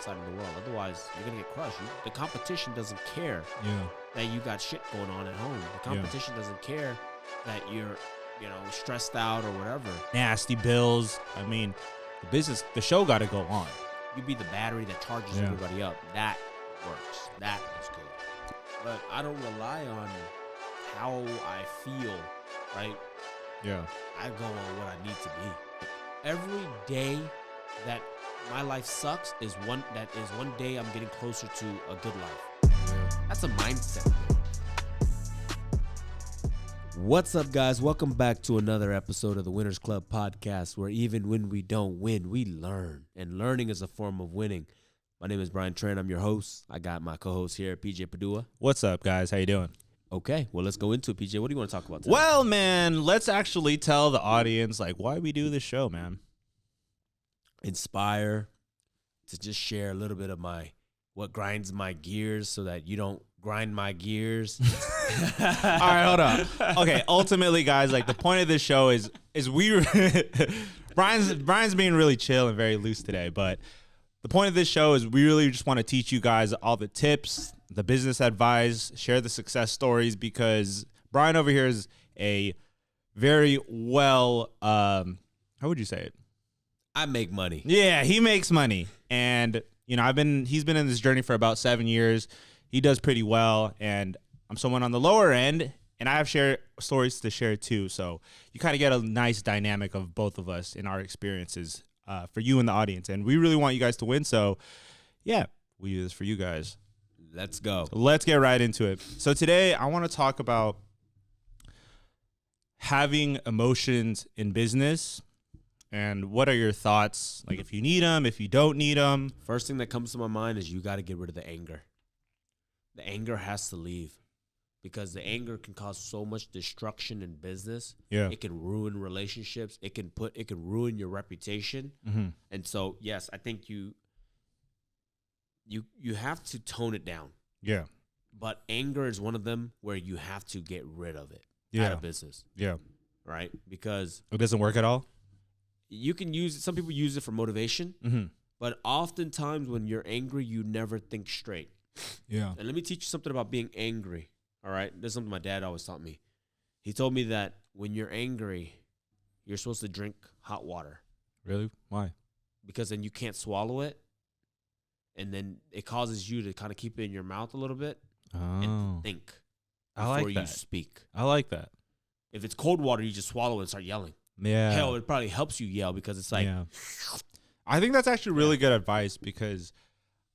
outside in the world. Otherwise, you're going to get crushed. The competition doesn't care Yeah. that you got shit going on at home. The competition doesn't care that you're, stressed out or whatever. Nasty bills. I mean, the show got to go on. You be the battery that charges everybody up. That works. That is good. But I don't rely on how I feel, right? Yeah. I go on what I need to be. Every day that my life sucks is one day I'm getting closer to a good life. That's a mindset. What's up, guys? Welcome back to another episode of the Winners Club podcast, where even when we don't win, we learn. And learning is a form of winning. My name is Brian Trent. I'm your host. I got my co-host here, PJ Padua. What's up, guys? How you doing? Okay, well, let's go into it, PJ. What do you want to talk about today? Well, man, let's actually tell the audience, why we do this show, man. Inspire, to just share a little bit of what grinds my gears so that you don't grind my gears. All right, hold on. Okay, ultimately, guys, the point of this show is we Brian's being really chill and very loose today, but the point of this show is we really just want to teach you guys all the tips, the business advice, share the success stories, because Brian over here is a very well, how would you say it? I make money. Yeah, he makes money. And, he's been in this journey for about 7 years. He does pretty well. And I'm someone on the lower end, and I have stories to share too. So you kind of get a nice dynamic of both of us in our experiences for you in the audience. And we really want you guys to win. So, yeah, we do this for you guys. Let's go. Let's get right into it. So today I want to talk about having emotions in business. And what are your thoughts? If you need them, if you don't need them. First thing that comes to my mind is you got to get rid of the anger. The anger has to leave, because the anger can cause so much destruction in business. Yeah. It can ruin relationships. It can ruin your reputation. Mm-hmm. And so, yes, I think you have to tone it down. Yeah. But anger is one of them where you have to get rid of it out of business. Yeah. Right? Because it doesn't work at all? You can use it. Some people use it for motivation. Mm-hmm. But oftentimes when you're angry, you never think straight. Yeah. And let me teach you something about being angry. All right? This is something my dad always taught me. He told me that when you're angry, you're supposed to drink hot water. Really? Why? Because then you can't swallow it. And then it causes you to kind of keep it in your mouth a little bit and think before you speak. I like that. If it's cold water, you just swallow it and start yelling. Yeah. Hell, it probably helps you yell, because it's I think that's actually really good advice, because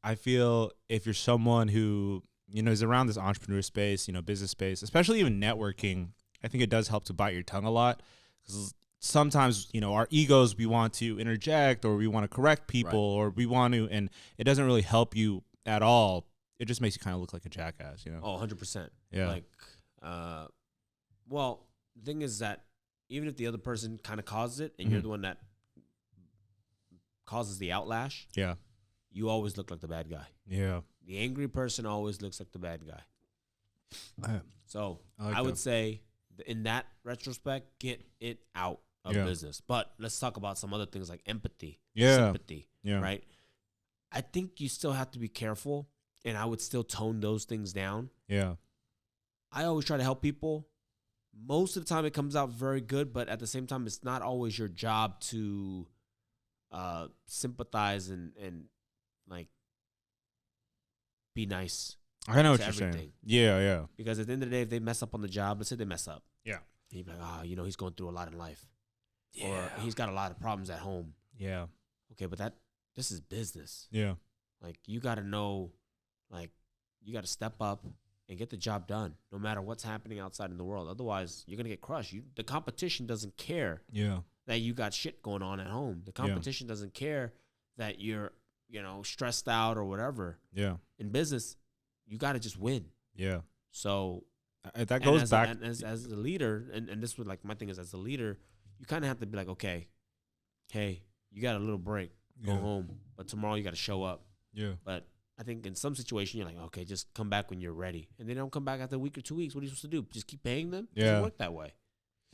I feel if you're someone who, is around this entrepreneur space, business space, especially even networking, I think it does help to bite your tongue a lot, because sometimes, our egos, we want to interject, or we want to correct people, or we want to, and it doesn't really help you at all. It just makes you kind of look like a jackass, Oh, 100%. Yeah. Well, the thing is that even if the other person kind of causes it, and you're the one that causes the outlash, yeah, you always look like the bad guy. Yeah. The angry person always looks like the bad guy. So I would that. say, in that retrospect, get it out of business. But let's talk about some other things like empathy, sympathy, right? I think you still have to be careful, and I would still tone those things down. Yeah. I always try to help people. Most of the time it comes out very good, but at the same time, it's not always your job to sympathize and be nice. I know what to you're everything. saying. Yeah, yeah. Because at the end of the day, if they mess up on the job, let's say they mess up. Yeah. You'd be like, he's going through a lot in life. Yeah. Or he's got a lot of problems at home. Yeah. Okay, but this is business. Yeah. You got to know, you got to step up and get the job done, no matter what's happening outside in the world. Otherwise, you're going to get crushed. The competition doesn't care that you got shit going on at home. The competition doesn't care that you're, stressed out or whatever. Yeah. In business, you got to just win. Yeah. So that goes back. As a leader, and this was my thing is, as a leader, you kind of have to be like, okay, hey, you got a little break. Go home. But tomorrow you got to show up. Yeah. But I think in some situation, you're like, okay, just come back when you're ready. And they don't come back after a week or 2 weeks. What are you supposed to do? Just keep paying them? It doesn't work that way.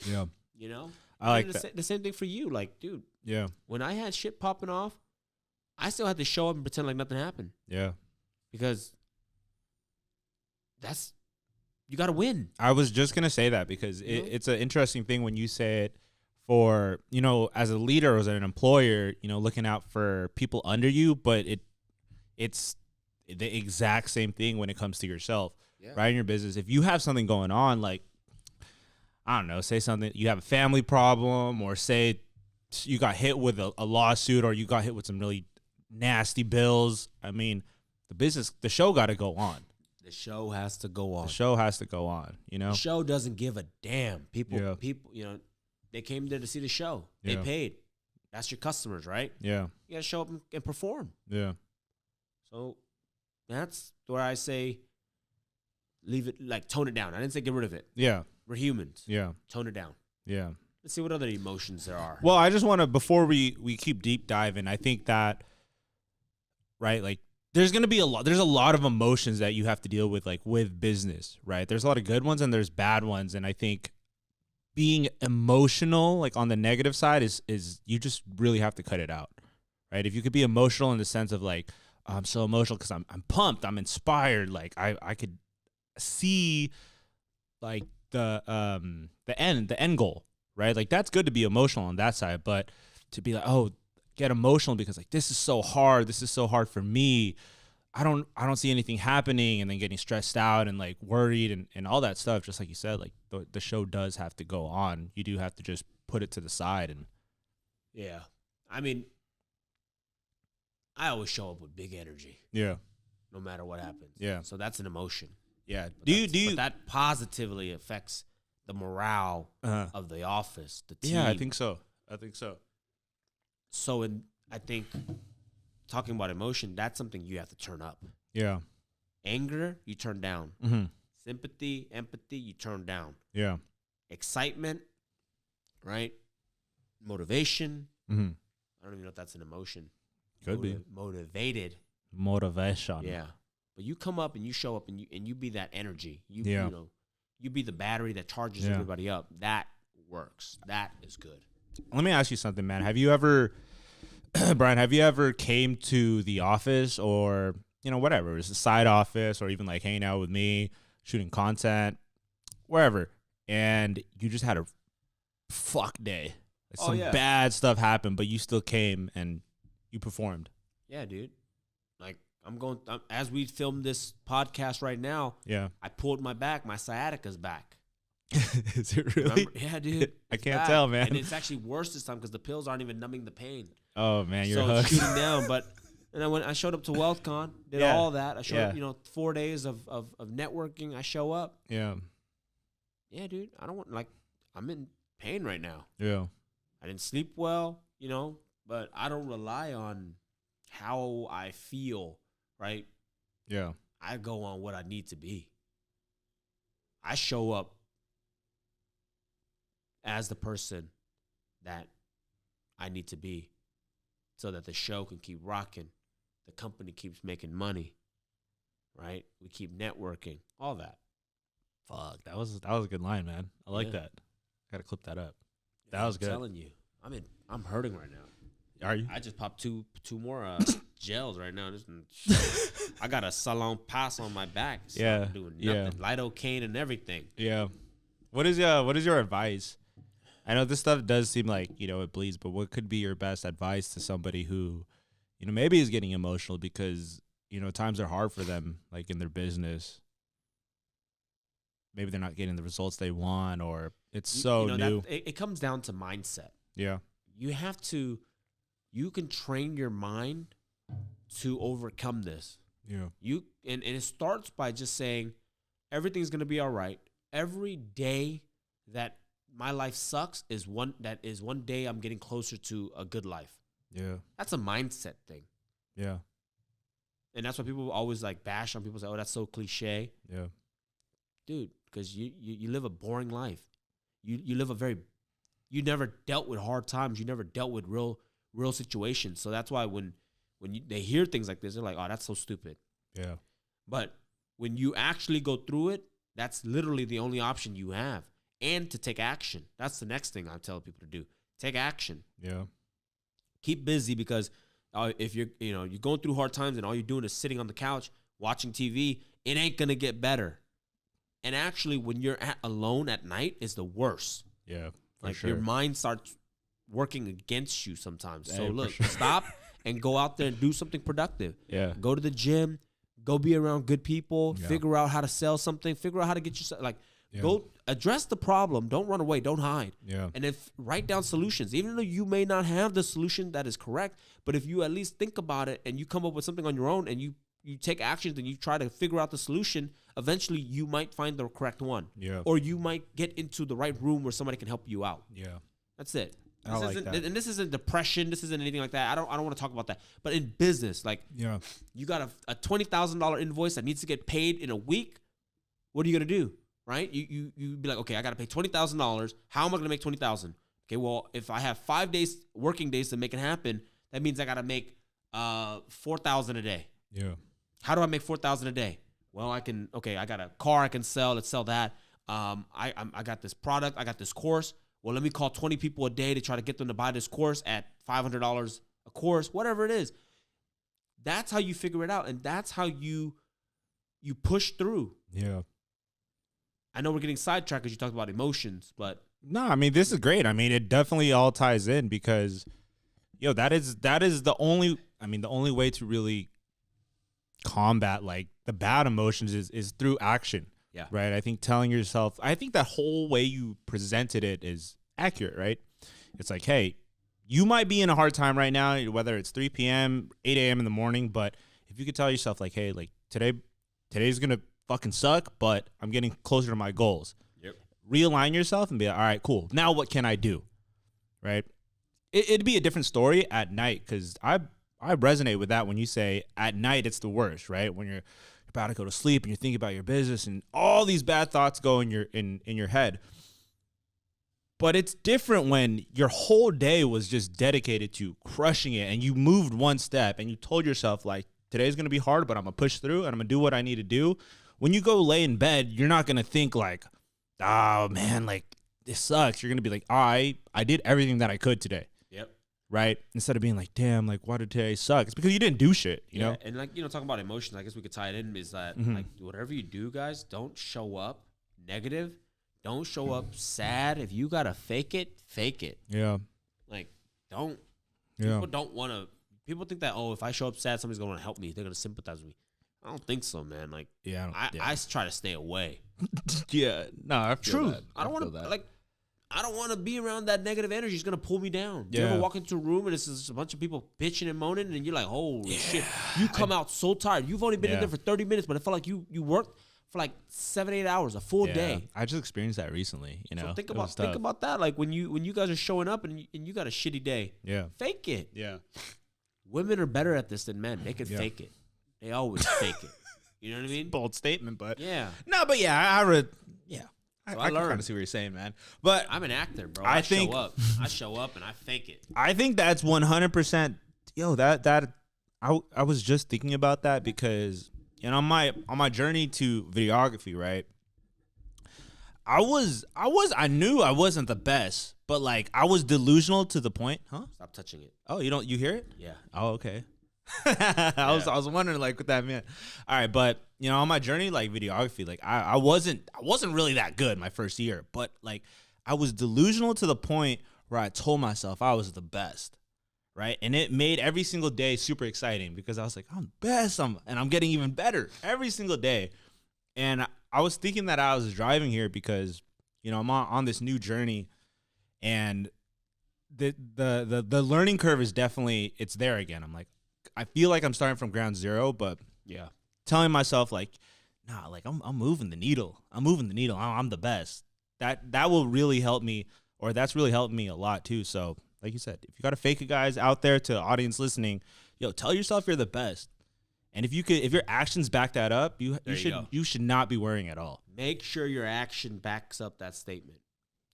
Yeah. You know? I like and that. The same thing for you. Dude. Yeah. When I had shit popping off, I still had to show up and pretend like nothing happened. Yeah. Because you got to win. I was just going to say that because it's an interesting thing when you say it for, as a leader or as an employer, looking out for people under you, but it's the exact same thing when it comes to yourself, right? In your business. If you have something going on, like, I don't know, say something, you have a family problem, or say you got hit with a lawsuit, or you got hit with some really nasty bills. I mean, the show got to go on. The show has to go on. The show has to go on, The show doesn't give a damn. People, they came there to see the show. They paid. That's your customers, right? Yeah. You got to show up and perform. Yeah. So that's where I say leave it, like tone it down. I didn't say get rid of it. Yeah. We're humans. Yeah. Tone it down. Yeah. Let's see what other emotions there are. Well, I just want to, before we keep deep diving, I think that, right, like, there's a lot of emotions that you have to deal with, like, with business, right? There's a lot of good ones and there's bad ones. And I think being emotional, like, on the negative side is you just really have to cut it out, right? If you could be emotional in the sense of, like, I'm so emotional because I'm pumped, I'm inspired, like, I could see, like, the end goal, right? Like, that's good to be emotional on that side, but to be like, oh, get emotional because, like, this is so hard for me, I don't see anything happening, and then getting stressed out and, like, worried and all that stuff. Just like you said, like, the show does have to go on. You do have to just put it to the side. And yeah, I mean, I always show up with big energy. Yeah. No matter what happens. Yeah. So that's an emotion. Yeah. But that positively affects the morale of the office, the team. Yeah, I think so. So I think talking about emotion, that's something you have to turn up. Yeah. Anger, you turn down. Mm-hmm. Sympathy, empathy, you turn down. Yeah. Excitement, right? Motivation. Mm-hmm. I don't even know if that's an emotion. Could be. Motivated. Motivation. Yeah. But you come up and you show up and you be that energy. You be the battery that charges everybody up. That works. That is good. Let me ask you something, man. Have you ever, Brian, came to the office or, whatever, it's a side office or even like hanging out with me, shooting content, wherever, and you just had a fuck day? Some bad stuff happened, but you still came and you performed. Yeah, dude. Like, as we film this podcast right now, I pulled my back. My sciatica's back. Is it really? Remember? Yeah, dude. I can't tell, man. And it's actually worse this time because the pills aren't even numbing the pain. Oh, man, you're so it's shooting down. But I showed up to WealthCon, did all that. I showed up, 4 days of networking. I show up. Yeah. Yeah, dude. I don't want, like, I'm in pain right now. Yeah. I didn't sleep well, but I don't rely on how I feel, right? Yeah. I go on what I need to be. I show up as the person that I need to be so that the show can keep rocking, the company keeps making money, right? We keep networking, all that. Fuck, that was a good line, man. I like that. Got to clip that up. That was good. I'm telling you. I'm hurting right now. Are you? I just popped two more gels right now. I got a Salon Pass on my back. So I'm doing nothing. Lidocaine and everything. Yeah. What is your advice? I know this stuff does seem like, it bleeds, but what could be your best advice to somebody who, maybe is getting emotional because, times are hard for them, like in their business. Maybe they're not getting the results they want, or it's so new. It comes down to mindset. Yeah. You can train your mind to overcome this. Yeah. And it starts by just saying everything's going to be all right. Every day that my life sucks is one day I'm getting closer to a good life. Yeah. That's a mindset thing. Yeah. And that's why people always like bash on people, say, "Oh, that's so cliche." Yeah. Dude, because you live a boring life. You never dealt with hard times. You never dealt with real situations. So that's why when they hear things like this, they're like, "Oh, that's so stupid." Yeah. But when you actually go through it, that's literally the only option you have. And to take action. That's the next thing I tell people to do. Take action. Yeah. Keep busy because if you're going through hard times and all you're doing is sitting on the couch watching TV, it ain't gonna get better. And actually, when you're alone at night, is the worst. Yeah, like sure. Your mind starts working against you sometimes. Hey, so look, sure. stop and go out there and do something productive. Yeah, go to the gym, go be around good people, Yeah. figure out how to sell something, figure out how to get yourself go address the problem. Don't run away. Don't hide. Yeah. And if write down solutions, even though you may not have the solution that is correct, but if you at least think about it and you come up with something on your own and you take actions and you try to figure out the solution, eventually you might find the correct one. Yeah. Or you might get into the right room where somebody can help you out. Yeah. That's it. I like that. And this isn't depression. This isn't anything like that. I don't want to talk about that. But in business, like you got a $20,000 invoice that needs to get paid in a week. What are you gonna do? Right? You be like, okay, I got to pay $20,000. How am I gonna make $20,000? Okay, well, if I have 5 days working days to make it happen, that means I got to make $4,000 a day. Yeah. How do I make $4,000 a day? Well, I got a car I can sell. Let's sell that. I got this product. I got this course. Well, let me call 20 people a day to try to get them to buy this course at $500 a course, whatever it is. That's how you figure it out, and that's how you push through. Yeah. I know we're getting sidetracked because you talked about emotions, but no, I mean, this is great. I mean, it definitely all ties in because, that is the only way to really combat like the bad emotions is through action. Yeah. Right. I think that whole way you presented it is accurate, right? It's like, hey, you might be in a hard time right now, whether it's 3 p.m., 8 a.m. in the morning, but if you could tell yourself like, hey, like today's going to fucking suck, but I'm getting closer to my goals. Yep. Realign yourself and be like, all right, cool. Now what can I do? Right. It'd be a different story at night because I resonate with that when you say at night it's the worst, right? When you're about to go to sleep and you're thinking about your business and all these bad thoughts go in your head. But it's different when your whole day was just dedicated to crushing it and you moved one step and you told yourself like, today's going to be hard, but I'm going to push through and I'm going to do what I need to do. When you go lay in bed, you're not going to think like, oh man, like this sucks. You're going to be like, I did everything that I could today. Yep. Right? Instead of being like, damn, like why did today suck? It's because you didn't do shit, you know? And like, talking about emotions, I guess we could tie it in is that like whatever you do, guys, don't show up negative. Don't show up sad. If you got to fake it, fake it. Yeah. Like don't, Yeah. people don't want to, people think that, oh, if I show up sad, somebody's going to help me. They're going to sympathize with me. I don't think so, man. Like, Yeah. I try to stay away. Yeah. No, I feel True. that. I don't want to I don't want to be around that negative energy. It's going to pull me down. You Yeah. ever walk into a room and it's just a bunch of people bitching and moaning and you're like, holy shit. You come out so tired. You've only been in there for 30 minutes, but it felt like you worked for like 7-8 hours, a full day. I just experienced that recently, So think about that. Like when you guys are showing up and you got a shitty day. Yeah. Fake it. Yeah. Women are better at this than men. They can fake it. They always fake it. You know what I mean? Bold statement, but Yeah. no, but yeah, I So I I can kind learned. of see what you're saying, man. But I'm an actor, bro. I think- I show up and I fake it. I think that's 100%. That I was just thinking about that because on my journey to videography, right? I knew I wasn't the best, but like I was delusional to the point, huh? Stop touching it. Oh, you hear it? Yeah. Oh, okay. I was wondering like what that meant. All right, but on my journey like videography, like I wasn't really that good my first year, but like I was delusional to the point where I told myself I was the best. Right? And it made every single day super exciting because I was like, I'm the best, and I'm getting even better every single day. And I was thinking that I was driving here because, I'm on this new journey, and the learning curve is definitely, it's there again. I'm like, I feel like I'm starting from ground zero, but Yeah. telling myself like, nah, like I'm moving the needle. I'm the best. That will really help me, or that's really helped me a lot too. So like you said, if you got to fake it, guys out there, to audience listening, tell yourself you're the best. And if your actions back that up, you should not be worrying at all. Make sure your action backs up that statement.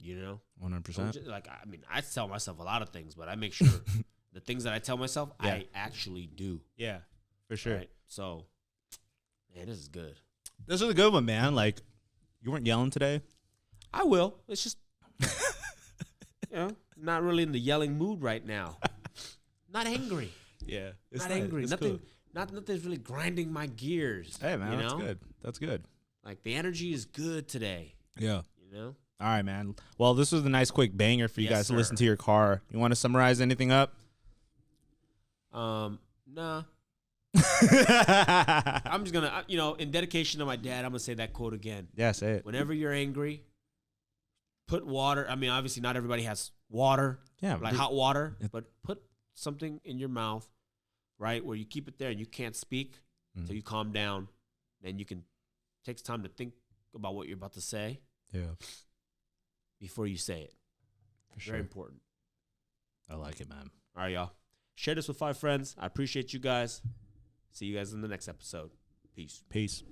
100%. Like, I mean, I tell myself a lot of things, but I make sure the things that I tell myself, I actually do. Yeah, for sure. Right? So, man, this is good. This was a good one, man. Like, you weren't yelling today. I will. It's just, not really in the yelling mood right now. Not angry. Yeah, it's not angry. Nothing's really grinding my gears. Hey man, that's good. That's good. Like the energy is good today. Yeah. You know. All right, man. Well, this was a nice quick banger for you guys to listen to your car. You want to summarize anything up? Nah. I'm just gonna, in dedication to my dad, I'm gonna say that quote again. Yeah, say it. Whenever you're angry, put water. I mean, obviously, not everybody has water. Yeah, like hot water, but put something in your mouth, right, where you keep it there and you can't speak until you calm down. Then you can take time to think about what you're about to say. Yeah. Before you say it. For sure. Very important. I like it, man. All right, y'all. Share this with 5 friends. I appreciate you guys. See you guys in the next episode. Peace. Peace.